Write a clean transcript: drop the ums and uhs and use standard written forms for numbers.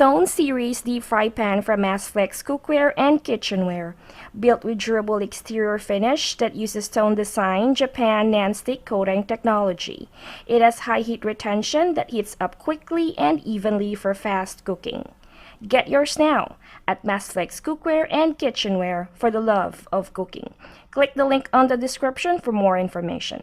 Stone Series Deep Fry Pan from Stalks Cookware and Kitchenware. Built with durable exterior finish that uses stone design Japan non-stick coating technology. It has high heat retention that heats up quickly and evenly for fast cooking. Get yours now at Stalks Cookware and Kitchenware for the love of cooking. Click the link on the description for more information.